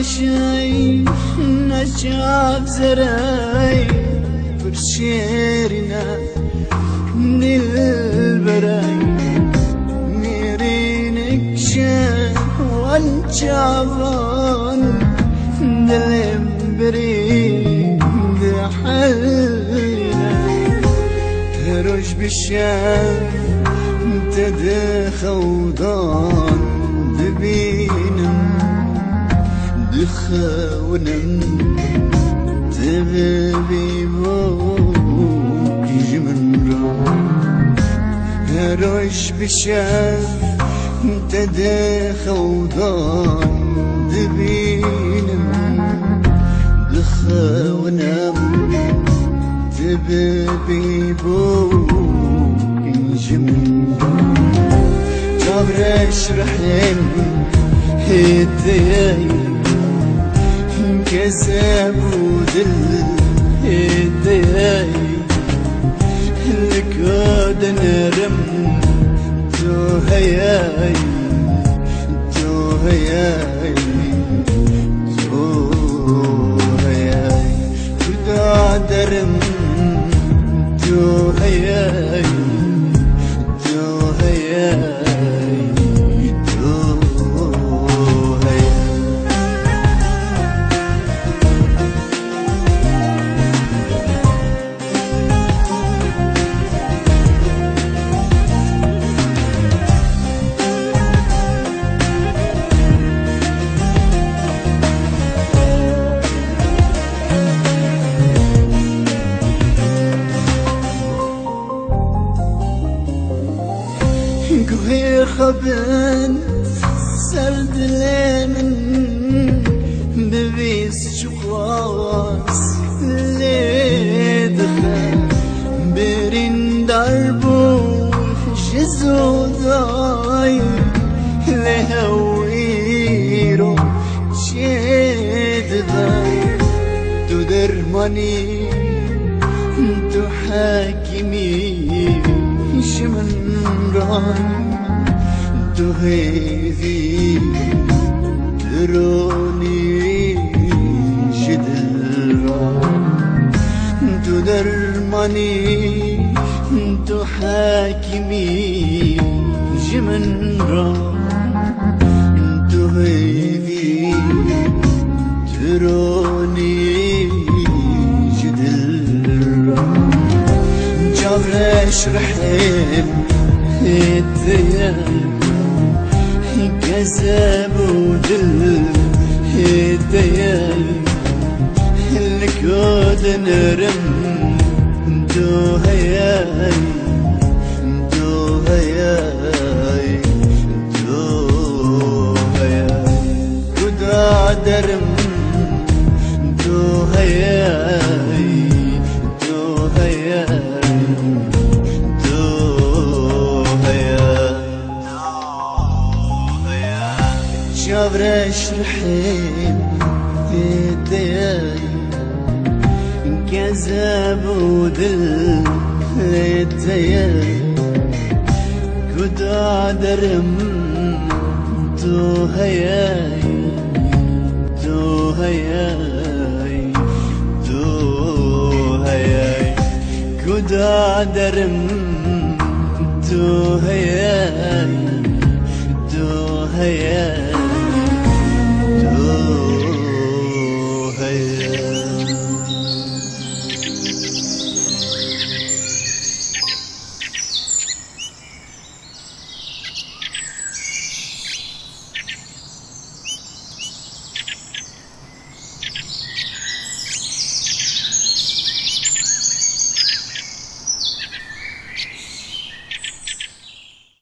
شي نشاف زراي برشيرنا من البراي ميرينك شاف والجعفان دلم بريد حلنا هروش بالشام تدخودان دبينم دخونم تبي بوك جمرا هروش بالشام تدخودان دبينم دخونم تبي بوك جمرا جابرش رحم هدياي كسب ودل هدياي لكود نرم تو هياي تو هياي تو هياي ودا درم تو هياي تو هياي قوي خبن سرد لمن ببيس شخواس لدخل برين دربو جزو داي لهويرو شيد داي تدرماني تحاكمي شمن راي تهيذي تروني شدل تدرماني تحاكمي جمن راي تهيذي تروني شدل جابرش رحم هدياي كسب ودل هدياي الكود نرم تو هياي تو هياي تو هياي كدا درم تو هياي تو هياي جابرش رحم هدياي كذب ودل هدياي كدا درم تو هياي تو هياي تو هياي كدا درم تو هياي